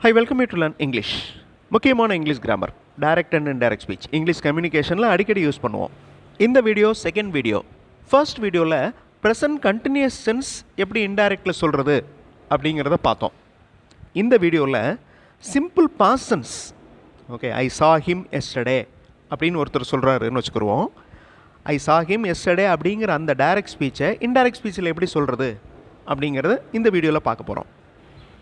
Hi, welcome you to learn English. முக்கியமான English grammar, direct and indirect speech, English கம்யூனிகேஷனில் அடிக்கடி use பண்ணுவோம். இந்த வீடியோ செகண்ட் வீடியோ. ஃபர்ஸ்ட் வீடியோவில் ப்ரெசன்ட் கண்டினியூஸ் சென்ஸ் எப்படி இன்டைரக்டில் சொல்கிறது அப்படிங்கிறத பார்த்தோம். இந்த வீடியோவில் simple past tense, okay, I saw him yesterday அப்படின்னு ஒருத்தர் சொல்கிறாருன்னு வச்சுக்கிடுவோம். ஐ சா ஹிம் எஸ்டர்டே அப்படிங்கிற அந்த டைரக்ட் ஸ்பீச்சை இன்டைரக்ட் ஸ்பீச்சில் எப்படி சொல்கிறது அப்படிங்கிறது இந்த வீடியோவில் பார்க்க போகிறோம்.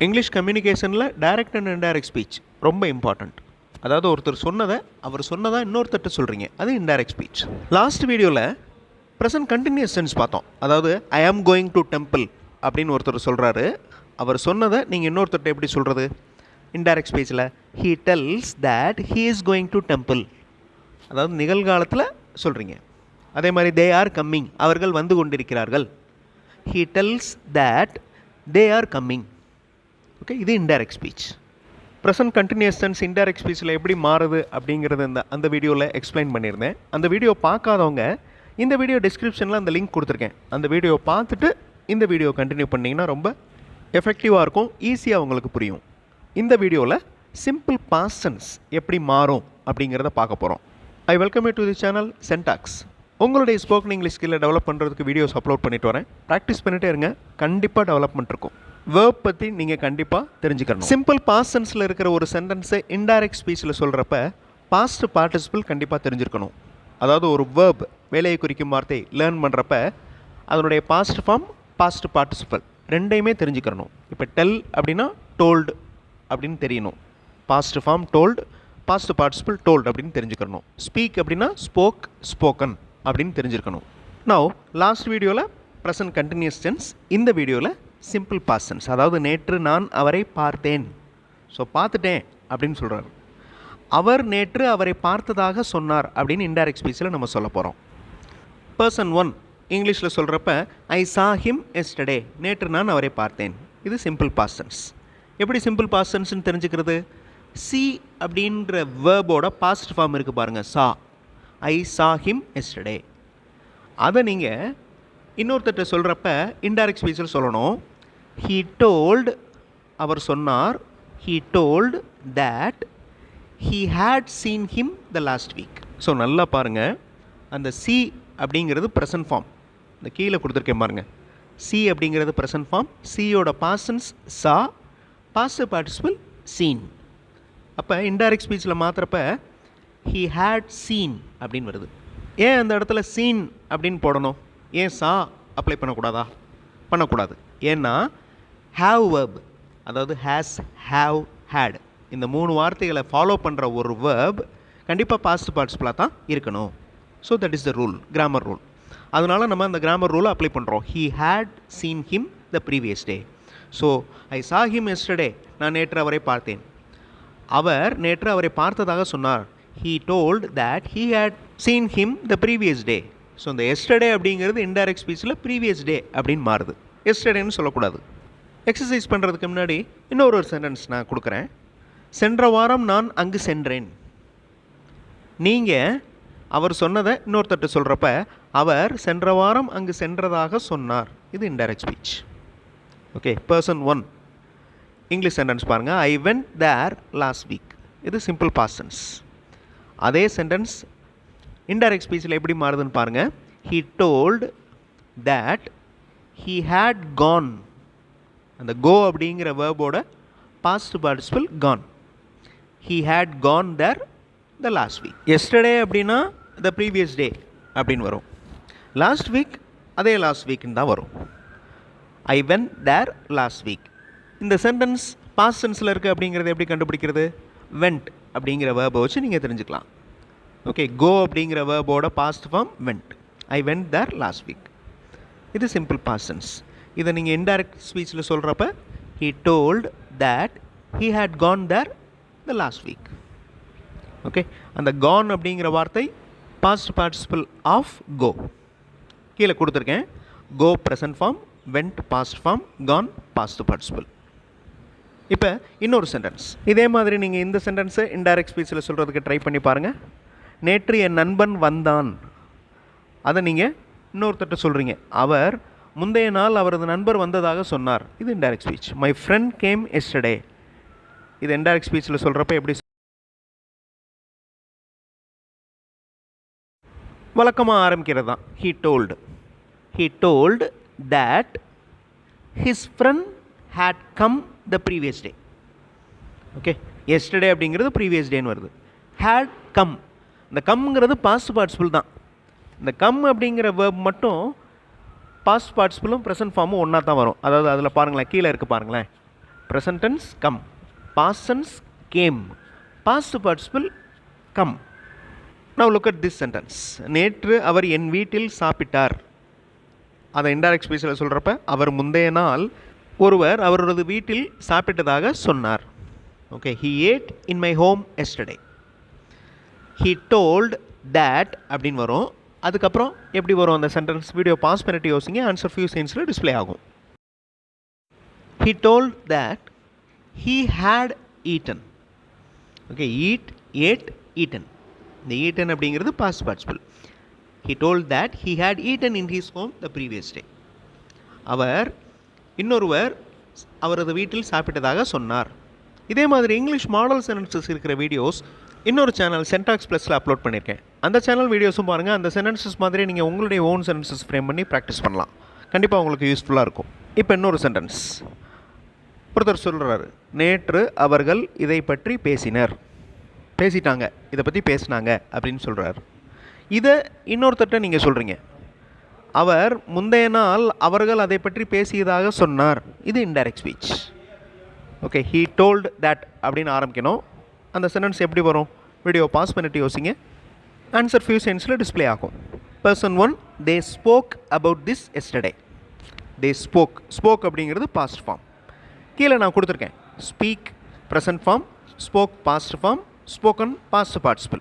இங்கிலீஷ் கம்யூனிகேஷனில் டைரக்ட் அண்ட் இன்டைரக்ட் ஸ்பீச் ரொம்ப இம்பார்ட்டண்ட். அதாவது ஒருத்தர் சொன்னதை அவர் சொன்னதாக இன்னொருத்தட்ட சொல்கிறீங்க, அது இன்டைரக்ட் ஸ்பீச். லாஸ்ட் வீடியோவில் ப்ரெசன்ட் கண்டினியூஸ் சென்ஸ் பார்த்தோம். அதாவது ஐ ஆம் கோயிங் டு டெம்பிள் அப்படின்னு ஒருத்தர் சொல்கிறாரு, அவர் சொன்னதை நீங்கள் இன்னொருத்தட்ட எப்படி சொல்கிறது இன்டைரக்ட் ஸ்பீச்சில்? He tells that he is going to temple, அதாவது நிகழ்காலத்தில் சொல்கிறீங்க. அதே மாதிரி தே ஆர் கம்மிங், அவர்கள் வந்து கொண்டிருக்கிறார்கள். He tells that they are coming. Okay, இது indirect speech. Present continuous tense indirect ஸ்பீச்சில் எப்படி மாறுது அப்படிங்கிறது அந்த வீடியோவில் எக்ஸ்பிளைன் பண்ணியிருந்தேன். அந்த வீடியோ பார்க்காதவங்க இந்த வீடியோ டிஸ்கிரிப்ஷனில் அந்த லிங்க் கொடுத்துருக்கேன். அந்த வீடியோ பார்த்துட்டு இந்த வீடியோ கண்டினியூ பண்ணிங்கன்னா ரொம்ப எஃபெக்டிவாக இருக்கும், ஈஸியாக உங்களுக்கு புரியும். இந்த வீடியோவில் சிம்பிள் பாஸ்ட் சென்ஸ் எப்படி மாறும் அப்படிங்கிறத பார்க்க போகிறோம். I welcome you to the channel Syntax. உங்களுடைய ஸ்போக்கன் இங்கிலீஷ் ஸ்கில்லை டெவலப் பண்ணுறதுக்கு வீடியோஸ் அப்லோட் பண்ணிட்டு வரேன். ப்ராக்டிஸ் பண்ணிகிட்டே இருங்க, கண்டிப்பாக டெவலப்மெண்ட் இருக்கும். வேர்ப் பற்றி நீங்கள் கண்டிப்பாக தெரிஞ்சுக்கணும். சிம்பிள் பாஸ்ட் சென்ஸில் இருக்கிற ஒரு சென்டென்ஸை இன்டைரக்ட் ஸ்பீச்சில் சொல்கிறப்ப பாஸ்ட் பார்ட்டிசிபிள் கண்டிப்பாக தெரிஞ்சிருக்கணும். அதாவது ஒரு வேர்ப், வேலையை குறிக்கும் வார்த்தை லேர்ன் பண்ணுறப்ப அதனுடைய பாஸ்ட் ஃபார்ம், பாஸ்ட் பார்ட்டிசிபிள் ரெண்டையுமே தெரிஞ்சுக்கணும். இப்போ டெல் அப்படின்னா டோல்டு அப்படின்னு தெரியணும். Past form told, past participle told அப்படின்னு தெரிஞ்சுக்கணும். ஸ்பீக் அப்படின்னா ஸ்போக், ஸ்போக்கன் அப்படின்னு தெரிஞ்சிருக்கணும். நவ் லாஸ்ட் வீடியோவில் ப்ரெசன்ட் கண்டினியூஸ் டென்ஸ், இந்த வீடியோவில் சிம்பிள் பாஸ்ட் டென்ஸ். அதாவது நேற்று நான் அவரை பார்த்தேன், ஸோ பார்த்துட்டேன் அப்படின்னு சொல்கிறார். அவர் நேற்று அவரை பார்த்ததாக சொன்னார் அப்படின்னு இன்டைரக்ட் ஸ்பீச்சில் நம்ம சொல்ல போகிறோம். பர்சன் 1 இங்கிலீஷில் சொல்கிறப்ப ஐ சா ஹிம் எஸ்டர்டே, நேற்று நான் அவரை பார்த்தேன். இது சிம்பிள் பாஸ்ட் டென்ஸ். எப்படி சிம்பிள் பாஸ்ட் டென்ஸ்னு தெரிஞ்சுக்கிறது? சி அப்படின்ற வேர்போட பாஸ்ட் ஃபார்ம் இருக்குது பாருங்கள், சா. ஐ சா ஹிம் எஸ்டர்டே. அதை நீங்கள் இன்னொருத்தட்ட சொல்கிறப்ப இன்டைரக்ட் ஸ்பீச்சில் சொல்லணும். ஹீ டோல்டு, அவர் சொன்னார். He told that he had seen him the last week. So நல்லா பாருங்கள், அந்த சி அப்படிங்கிறது ப்ரெசன்ட் ஃபார்ம். இந்த கீழே கொடுத்துருக்கேன் பாருங்கள், சி அப்படிங்கிறது ப்ரெசன்ட் ஃபார்ம். சியோட பாஸ்டன்ஸ் சா, பாஸ்ட் பார்ட்டிசிபிள் சீன். அப்போ இன்டைரக்ட் ஸ்பீச்சில் மாத்திரப்ப ஹீ ஹேட் சீன் அப்படின்னு வருது. ஏன் அந்த இடத்துல சீன் அப்படின்னு போடணும்? ஏன் சா அப்ளை பண்ணக்கூடாதா? பண்ணக்கூடாது. ஏன்னா ஹேவ் வேர்ப், அதாவது ஹேஸ், ஹேவ், ஹேட், இந்த 3 வார்த்தைகளை ஃபாலோ பண்ணுற ஒரு வேர்ப் கண்டிப்பாக பாஸ்ட் பார்ட்டிசிபிளாக தான் இருக்கணும். So that is the rule, grammar rule. அதனால் நம்ம அந்த கிராமர் ரூலை அப்ளை பண்ணுறோம். He had seen him the previous day. So I saw him yesterday, நான் நேற்று அவரை பார்த்தேன். அவர் நேற்று அவரை பார்த்ததாக சொன்னார். He told that he had seen him the previous day. So இந்த எஸ்டர்டே அப்படிங்கிறது இன்டைரக்ட் ஸ்பீச்சில் ப்ரீவியஸ் டே அப்படின்னு மாறுது. எஸ்டர்டேன்னு சொல்லக்கூடாது. எக்ஸசைஸ் பண்ணுறதுக்கு முன்னாடி இன்னொரு சென்டென்ஸ் நான் கொடுக்குறேன். சென்ற வாரம் நான் அங்கு சென்றேன். நீங்கள் அவர் சொன்னதை இன்னொருத்தட்ட சொல்கிறப்ப அவர் சென்ற வாரம் அங்கு சென்றதாக சொன்னார். இது indirect speech. Okay, person 1 English sentence பாருங்கள். I went there last week. இது சிம்பிள் பாஸ்ட் டென்ஸ். அதே சென்டென்ஸ் இன்டைரக்ட் ஸ்பீச்சில் எப்படி மாறுதுன்னு பாருங்கள். He told that he had gone. அந்த கோ அப்படிங்கிற வேர்போட past participle gone. He had gone there the last week. Yesterday அப்படின்னா த ப்ரீவியஸ் டே அப்படின்னு வரும். லாஸ்ட் வீக் அதே லாஸ்ட் வீக்குன்னு தான் வரும். I went there last week. இந்த சென்டென்ஸ் பாஸ்ட் டென்ஸில் இருக்குது அப்படிங்கிறது எப்படி கண்டுபிடிக்கிறது? வென்ட் அப்படிங்கிற வேர்பை வச்சு நீங்கள் தெரிஞ்சுக்கலாம். ஓகே, கோ அப்படிங்கிற வேர்போட past form went. I went there last week. இது சிம்பிள் பாஸ்ட் டென்ஸ். இதை நீங்கள் இன்டைரக்ட் ஸ்பீச்சில் சொல்கிறப்ப he told that he had gone there the last week. Okay, அந்த கான் அப்படிங்கிற வார்த்தை பாஸ்ட் பார்ட்டிசிபிள் ஆஃப் கோ. கீழே கொடுத்துருக்கேன். Go present form, went past form, gone past participle. இப்போ இன்னொரு சென்டென்ஸ் இதே மாதிரி நீங்கள் இந்த சென்டென்ஸை இன்டைரக்ட் ஸ்பீச்சில் சொல்கிறதுக்கு ட்ரை பண்ணி பாருங்கள். நேற்று என் நண்பன் வந்தான். அதை நீங்கள் இன்னொருத்தட்ட சொல்கிறீங்க. அவர் முந்தைய நாள் அவரது நண்பர் வந்ததாக சொன்னார். இது indirect speech. My friend game yesterday. இது இன்டைரக்ட் ஸ்பீச்சில் சொல்கிறப்ப எப்படி வழக்கமாக ஆரம்பிக்கிறது தான். he told that his friend had come the previous day. Okay, yesterday அப்படிங்கிறது ப்ரீவியஸ் டேன்னு வருது. had come, இந்த கம்ங்கிறது பாஸ்ட் பார்ட்டிசிபிள் தான். இந்த கம் அப்படிங்கிற வேர்ப் மட்டும் பாஸ்ட் பார்ட்டிசிபிளும் ப்ரெசன்ட் ஃபார்மும் ஒன்றா தான் வரும். அதாவது அதில் பாருங்களேன், கீழே இருக்குது பாருங்களேன், present tense come, past tense came, past participle come. Now look at this sentence. நேற்று அவர் என் வீட்டில் சாப்பிட்டார். அதை இன்டைரக்ட் ஸ்பீச்சில் சொல்கிறப்ப அவர் முந்தைய நாள் ஒருவர் அவரது வீட்டில் சாப்பிட்டதாக சொன்னார். Okay, he ate in my home yesterday. he told that அப்படின்னு வரும். அதுக்கப்புறம் எப்படி வரும் அந்த சென்டென்ஸ்? வீடியோ பாஸ் பண்ணிட்டு யோசிங்க, ஆன்சர் ஃபியூ செகண்ட்ஸில் டிஸ்பிளே ஆகும். he told that he had eaten. Okay, ate, eaten. இந்த eaten அப்படிங்கிறது past participle. he told that he had eaten in his home the previous day. இன்னொருவர் அவரது வீட்டில் சாப்பிட்டதாக சொன்னார். இதே மாதிரி இங்கிலீஷ் மாடல் சென்டென்சஸ் இருக்கிற வீடியோஸ் இன்னொரு சேனல் சென்டாக்ஸ் ப்ளஸில் அப்லோட் பண்ணியிருக்கேன். அந்த சேனல் வீடியோஸும் பாருங்கள். அந்த சென்டென்சஸ் மாதிரி நீங்கள் உங்களுடைய ஓன் சென்டென்சஸ் ஃப்ரேம் பண்ணி ப்ராக்டிஸ் பண்ணலாம். கண்டிப்பாக உங்களுக்கு யூஸ்ஃபுல்லாக இருக்கும். இப்போ இன்னொரு சென்டென்ஸ். ஒருத்தர் சொல்கிறாரு, நேற்று அவர்கள் இதை பற்றி பேசிட்டாங்க, இதை பற்றி பேசினாங்க அப்படின்னு சொல்கிறார். இதை இன்னொருத்தட்ட நீங்கள் சொல்கிறீங்க, அவர் முந்தைய நாள் அவர்கள் அதை பற்றி பேசியதாக சொன்னார். இது indirect speech. Okay, he told that அப்படின்னு ஆரம்பிக்கணும். அந்த சென்டென்ஸ் எப்படி வரும்? வீடியோ பாஸ் பண்ணிட்டு யோசிங்க, ஆன்சர் ஃபியூ செகண்ட்ஸில் டிஸ்பிளே ஆகும். Person 1, they spoke about this yesterday. they spoke அப்படிங்கிறது பாஸ்ட் ஃபார்ம். கீழே நான் கொடுத்துருக்கேன், speak present form, spoke past form, spoken past participle.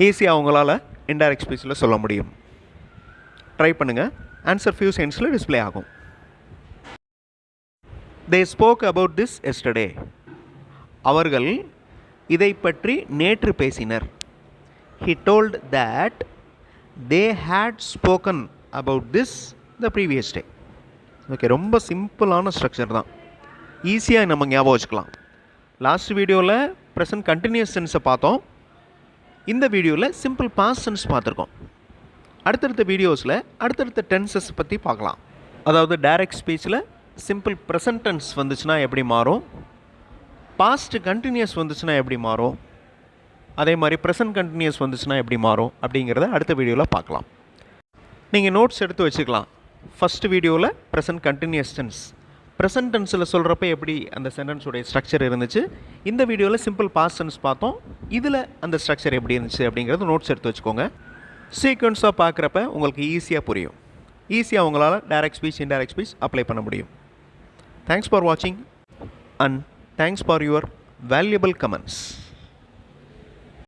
ஈஸியாக உங்களால் இன்டைரக்ட் ஸ்பீச்சில் சொல்ல முடியும். ட்ரை பண்ணுங்கள், ஆன்சர் ஃபியூ செகண்ட்ஸில் டிஸ்பிளே ஆகும். they spoke about this yesterday. அவர்கள் இதை பற்றி நேற்று பேசினர். he told that they had spoken about this the previous day. Okay, ரொம்ப சிம்பிளான ஸ்ட்ரக்சர் தான், ஈஸியாக நம்ம ஞாபகம் வச்சுக்கலாம். லாஸ்ட் வீடியோவில் ப்ரெசன்ட் கண்டினியூஸ் டென்ஸை பார்த்தோம். இந்த வீடியோவில் சிம்பிள் பாஸ்ட் டென்ஸ் பார்த்துருக்கோம். அடுத்தடுத்த வீடியோஸில் அடுத்தடுத்த டென்சஸ் பற்றி பார்க்கலாம். அதாவது டைரக்ட் ஸ்பீச்சில் சிம்பிள் ப்ரெசன்ட் டென்ஸ் வந்துச்சுன்னா எப்படி மாறும், பாஸ்ட் கண்டினியூஸ் வந்துச்சுன்னா எப்படி மாறும், அதே மாதிரி ப்ரெசன்ட் கண்டினியூஸ் வந்துச்சுன்னா எப்படி மாறும் அப்படிங்கிறத அடுத்த வீடியோவில் பார்க்கலாம். நீங்கள் நோட்ஸ் எடுத்து வச்சுக்கலாம். ஃபஸ்ட்டு வீடியோவில் ப்ரெசன்ட் கண்டினியூஸ் டென்ஸ், ப்ரெசன்ட் டென்ஸில் சொல்கிறப்ப எப்படி அந்த சென்டென்ஸோடைய ஸ்ட்ரக்சர் இருந்துச்சு. இந்த வீடியோவில் சிம்பிள் பாஸ்ட் டென்ஸ் பார்த்தோம். இதில் அந்த ஸ்ட்ரக்சர் எப்படி இருந்துச்சு அப்படிங்கிறது நோட்ஸ் எடுத்து வச்சுக்கோங்க. சீக்வன்ஸாக பார்க்குறப்ப உங்களுக்கு ஈஸியாக புரியும். ஈஸியாக உங்களால் direct speech, indirect speech apply பண்ண முடியும். தேங்க்ஸ் ஃபார் வாட்சிங் and thanks for your valuable comments.